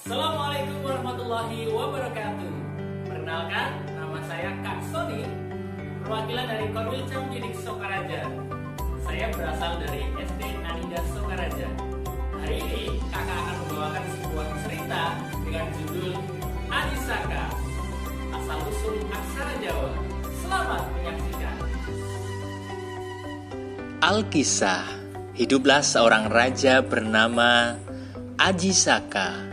Assalamualaikum warahmatullahi wabarakatuh. Perkenalkan, nama saya Kak Sony, perwakilan dari Korwil Campidik Sokaraja. Saya berasal dari SD Anida Sokaraja. Hari ini kakak akan membawakan sebuah cerita dengan judul Adisaka, asal usul aksara Jawa. Selamat menyaksikan. Alkisah, hiduplah seorang raja bernama Adisaka.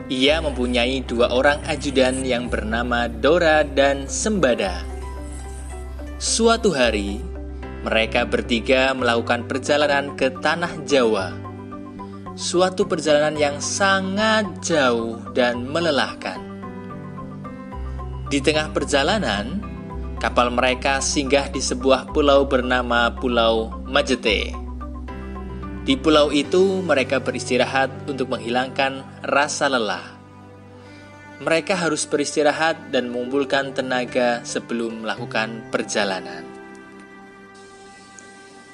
Ia mempunyai dua orang ajudan yang bernama Dora dan Sembada. Suatu hari, mereka bertiga melakukan perjalanan ke tanah Jawa. Suatu perjalanan yang sangat jauh dan melelahkan. Di tengah perjalanan, kapal mereka singgah di sebuah pulau bernama Pulau Majete. Di pulau itu mereka beristirahat untuk menghilangkan rasa lelah. Mereka harus beristirahat dan mengumpulkan tenaga sebelum melakukan perjalanan.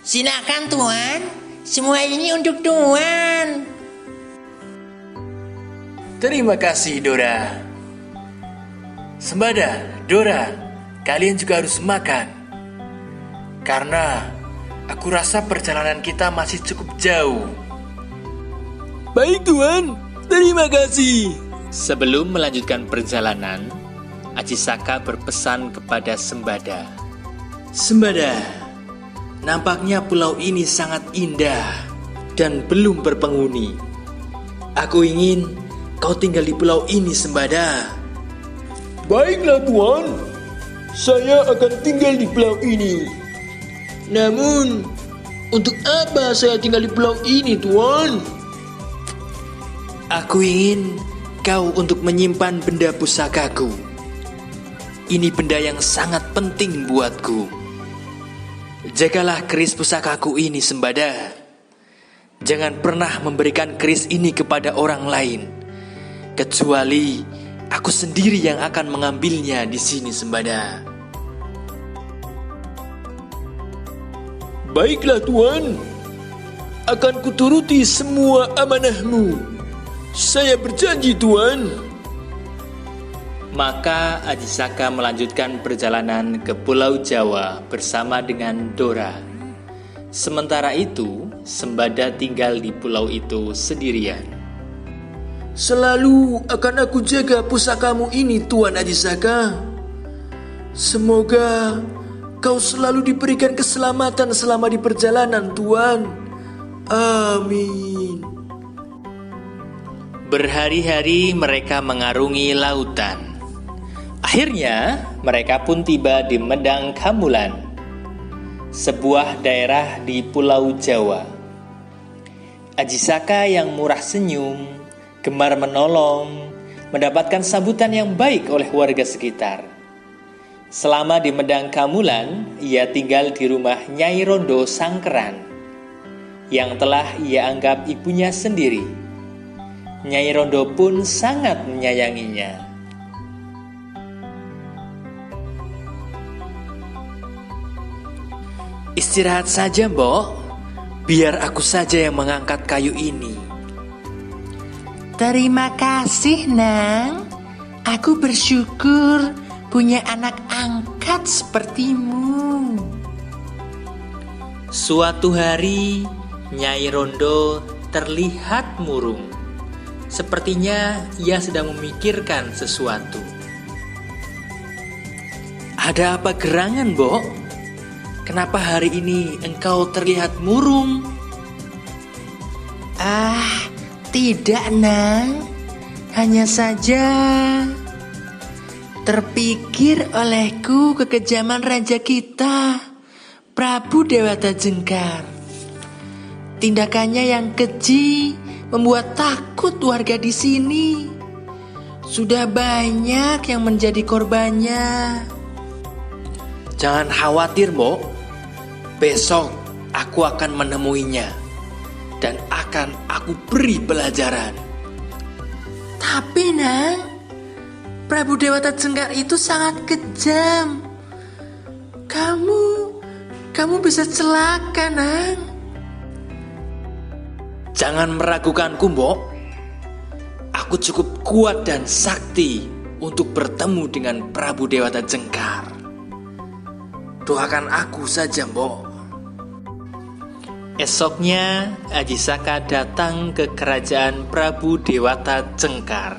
Silakan Tuan, semua ini untuk Tuan. Terima kasih Dora. Sembada, Dora, kalian juga harus makan. Karena aku rasa perjalanan kita masih cukup jauh. Baik Tuan, terima kasih. Sebelum melanjutkan perjalanan, Adisaka berpesan kepada Sembada. Sembada, nampaknya pulau ini sangat indah dan belum berpenghuni. Aku ingin kau tinggal di pulau ini, Sembada. Baiklah Tuan, saya akan tinggal di pulau ini. Namun, untuk apa saya tinggal di pulau ini, Tuan? Aku ingin kau untuk menyimpan benda pusakaku. Ini benda yang sangat penting buatku. Jagalah keris pusakaku ini, Sembada. Jangan pernah memberikan keris ini kepada orang lain, kecuali aku sendiri yang akan mengambilnya di sini, Sembada. Baiklah Tuan, akan kuturuti semua amanahmu. Saya berjanji Tuan. Maka Adisaka melanjutkan perjalanan ke Pulau Jawa bersama dengan Dora. Sementara itu, Sembada tinggal di pulau itu sendirian. Selalu akan aku jaga pusakamu ini, Tuan Adisaka. Semoga kau selalu diberikan keselamatan selama di perjalanan, Tuan. Amin. Berhari-hari mereka mengarungi lautan. Akhirnya, mereka pun tiba di Medang Kamulan, sebuah daerah di Pulau Jawa. Adisaka yang murah senyum, gemar menolong, mendapatkan sambutan yang baik oleh warga sekitar. Selama di Medang Kamulan, ia tinggal di rumah Nyai Rondo Sangkeran, yang telah ia anggap ibunya sendiri. Nyai Rondo pun sangat menyayanginya. Istirahat saja, Mbok. Biar aku saja yang mengangkat kayu ini. Terima kasih, Nang. Aku bersyukur punya anak angkat sepertimu. Suatu hari, Nyai Rondo terlihat murung. Sepertinya ia sedang memikirkan sesuatu. Ada apa gerangan, Mbok? Kenapa hari ini engkau terlihat murung? Tidak, Nang. Hanya saja terpikir olehku kekejaman raja kita, Prabu Dewata Jengkar. Tindakannya yang keji membuat takut warga di sini. Sudah banyak yang menjadi korbannya. Jangan khawatir, Mbok. Besok aku akan menemuinya dan akan aku beri pelajaran. Tapi, Nang, Prabu Dewata Jengkar itu sangat kejam. Kamu bisa celaka, Nang. Jangan meragukanku, Mbok. Aku aku cukup kuat dan sakti untuk bertemu dengan Prabu Dewata Jengkar. Doakan aku saja, Mbok. Esoknya, Ajisaka datang ke kerajaan Prabu Dewata Jengkar.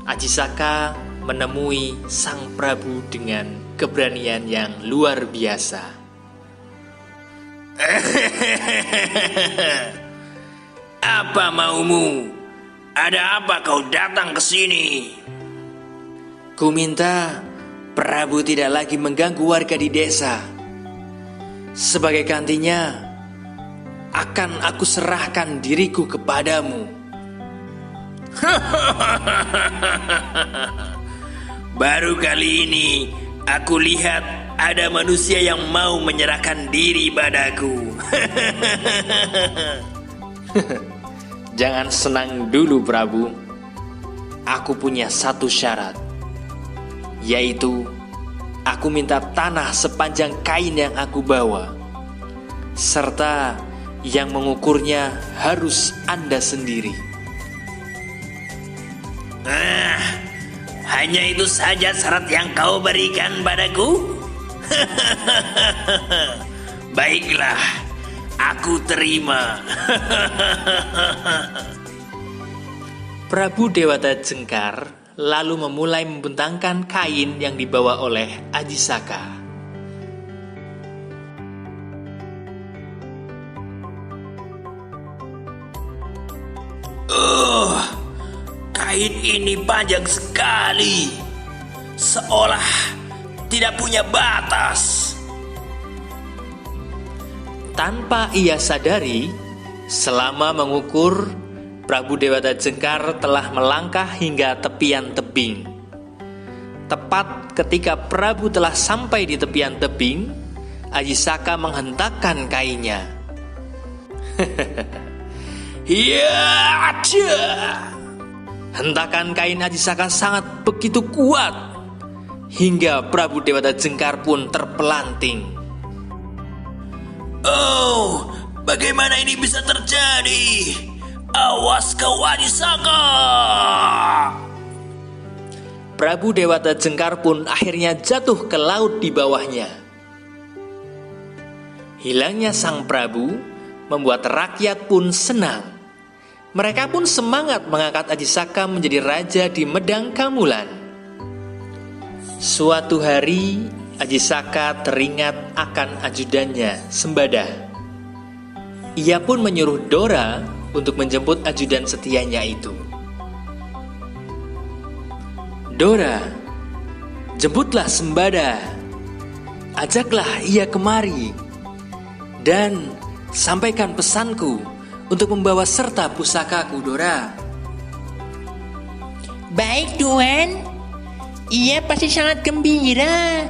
Ajisaka menemui sang Prabu dengan keberanian yang luar biasa. Apa maumu? Ada apa kau datang ke sini? Ku minta Prabu tidak lagi mengganggu warga di desa. Sebagai gantinya, akan aku serahkan diriku kepadamu. Baru kali ini aku lihat ada manusia yang mau menyerahkan diri padaku. Jangan senang dulu, Prabu. Aku punya satu syarat, yaitu aku minta tanah sepanjang kain yang aku bawa, serta yang mengukurnya harus Anda sendiri. Hanya itu saja syarat yang kau berikan padaku? Baiklah, aku terima. Prabu Dewata Jengkar lalu memulai membentangkan kain yang dibawa oleh Ajisaka. Kain ini panjang sekali, seolah tidak punya batas. Tanpa ia sadari, selama mengukur, Prabu Dewata Jengkar telah melangkah hingga tepian tebing. Tepat ketika Prabu telah sampai di tepian tebing, Ajisaka menghentakkan kainnya. Hentakan kain Ajisaka sangat begitu kuat, hingga Prabu Dewata Jengkar pun terpelanting. Oh, bagaimana ini bisa terjadi? Awas kau Ajisaka! Prabu Dewata Jengkar pun akhirnya jatuh ke laut di bawahnya. Hilangnya sang Prabu membuat rakyat pun senang. Mereka pun semangat mengangkat Ajisaka menjadi raja di Medang Kamulan. Suatu hari, Ajisaka teringat akan ajudannya, Sembada. Ia pun menyuruh Dora untuk menjemput ajudan setianya itu. Dora, jemputlah Sembada. Ajaklah ia kemari. Dan sampaikan pesanku untuk membawa serta pusakaku, Dora. Baik, Tuan. Ia pasti sangat gembira.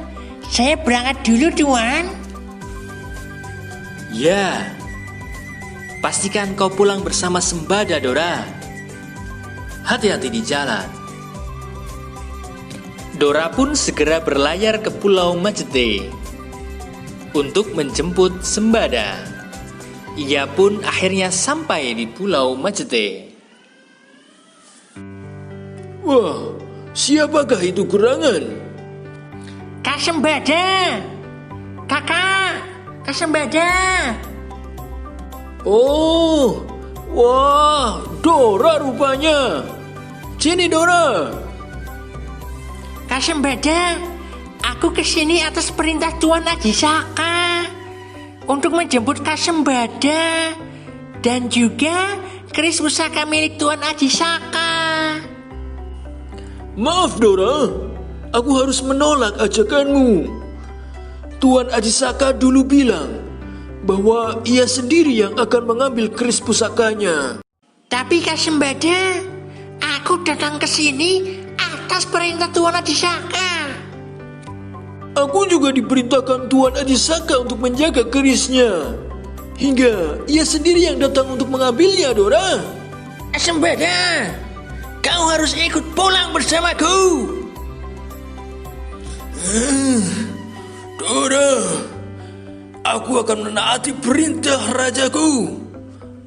Saya berangkat dulu, Tuan. Ya, pastikan kau pulang bersama Sembada, Dora. Hati-hati di jalan. Dora pun segera berlayar ke Pulau Majete untuk menjemput Sembada. Ia pun akhirnya sampai di Pulau Majete. Wah, siapakah itu gerangan? Kak Sembada. Kakak, Kak Sembada. Oh, wah, Dora rupanya. Sini, Dora. Kak Sembada, aku kesini atas perintah Tuan Ajisaka untuk menjemput Kak Sembada dan juga keris pusaka milik Tuan Ajisaka. Maaf, Dora. Aku harus menolak ajakanmu. Tuan Ajisaka dulu bilang bahwa ia sendiri yang akan mengambil keris pusakanya. Tapi Kak Sembada, aku datang ke sini atas perintah Tuan Ajisaka. Aku juga diperintahkan Tuan Ajisaka untuk menjaga kerisnya. Hingga ia sendiri yang datang untuk mengambilnya, Dora. Kak Sembada, kau harus ikut pulang bersamaku. Dora, aku akan menaati perintah rajaku,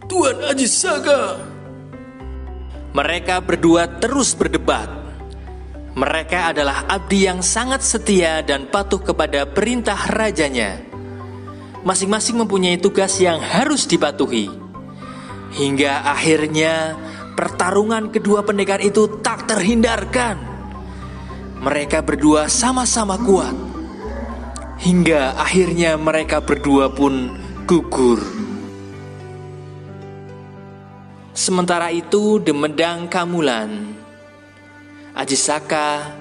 Tuan Ajisaka. Mereka berdua terus berdebat. Mereka adalah abdi yang sangat setia dan patuh kepada perintah rajanya. Masing-masing mempunyai tugas yang harus dipatuhi. Hingga akhirnya pertarungan kedua pendekar itu tak terhindarkan. Mereka berdua sama-sama kuat. Hingga akhirnya mereka berdua pun gugur. Sementara itu di Medang Kamulan, Ajisaka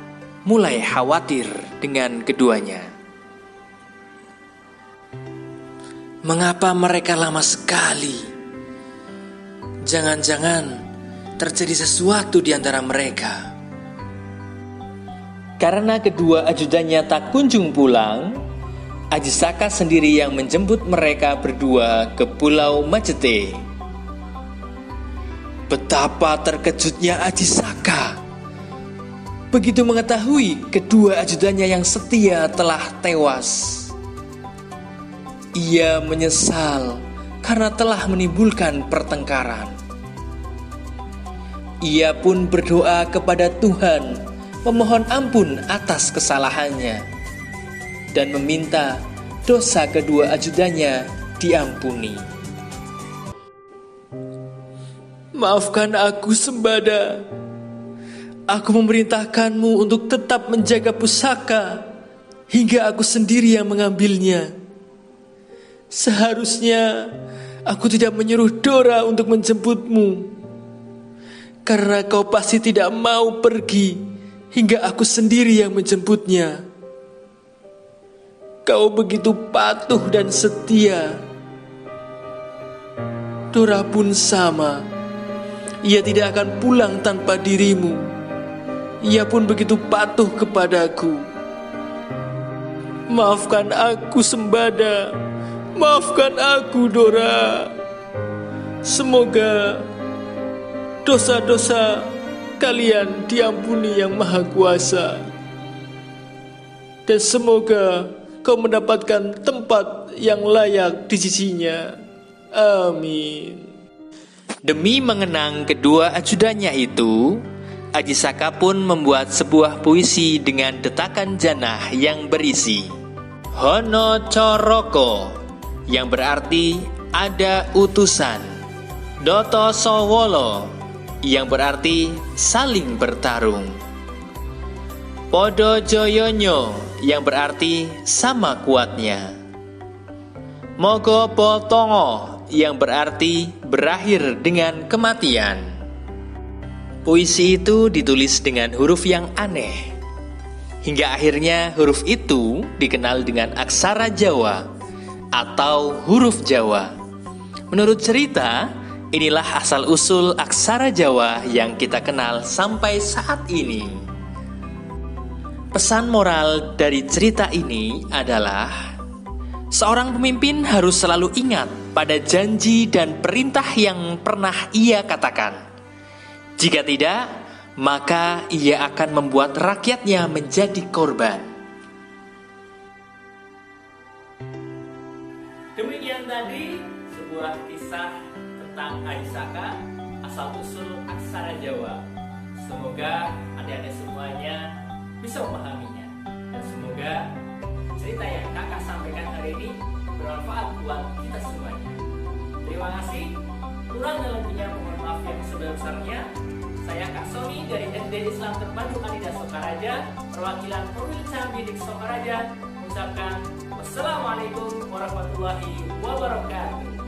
mulai khawatir dengan keduanya. Mengapa mereka lama sekali? Jangan-jangan terjadi sesuatu di antara mereka. Karena kedua ajudannya tak kunjung pulang, Ajisaka sendiri yang menjemput mereka berdua ke Pulau Majete. Betapa terkejutnya Ajisaka begitu mengetahui kedua ajudannya yang setia telah tewas. Ia menyesal karena telah menimbulkan pertengkaran. Ia pun berdoa kepada Tuhan, memohon ampun atas kesalahannya, dan meminta dosa kedua ajudannya diampuni. Maafkan aku, Sembada. Aku memerintahkanmu untuk tetap menjaga pusaka hingga aku sendiri yang mengambilnya. Seharusnya aku tidak menyuruh Dora untuk menjemputmu, karena kau pasti tidak mau pergi hingga aku sendiri yang menjemputnya. Kau begitu patuh dan setia. Dora pun sama. Ia tidak akan pulang tanpa dirimu. Ia pun begitu patuh kepadaku. Maafkan aku, Sembada. Maafkan aku, Dora. Semoga dosa-dosa kalian diampuni Yang Maha Kuasa. Dan semoga kau mendapatkan tempat yang layak di sisinya. Amin. Demi mengenang kedua ajudannya itu, Ajisaka pun membuat sebuah puisi dengan detakan janah yang berisi Hono Coroko, yang berarti ada utusan, Doto Sowolo, yang berarti saling bertarung, Podo Joyonyo, yang berarti sama kuatnya, Mogo Botongo, yang berarti berakhir dengan kematian. Puisi itu ditulis dengan huruf yang aneh, hingga akhirnya huruf itu dikenal dengan aksara Jawa atau huruf Jawa. Menurut cerita, inilah asal-usul aksara Jawa yang kita kenal sampai saat ini. Pesan moral dari cerita ini adalah seorang pemimpin harus selalu ingat pada janji dan perintah yang pernah ia katakan. Jika tidak, maka ia akan membuat rakyatnya menjadi korban. Demikian tadi sebuah kisah tentang Ajisaka, asal-usul aksara Jawa. Semoga adik-adik semuanya bisa memahaminya. Dan semoga cerita yang kakak sampaikan hari ini bermanfaat buat kita semuanya. Terima kasih. Kurang dan lebihnya mohon maaf yang sebesar-besarnya. Saya Kak Sony dari SD Islam Terpadu Anida Sokaraja, perwakilan Perwilcam Didik Sokaraja, mengucapkan wassalamualaikum warahmatullahi wabarakatuh.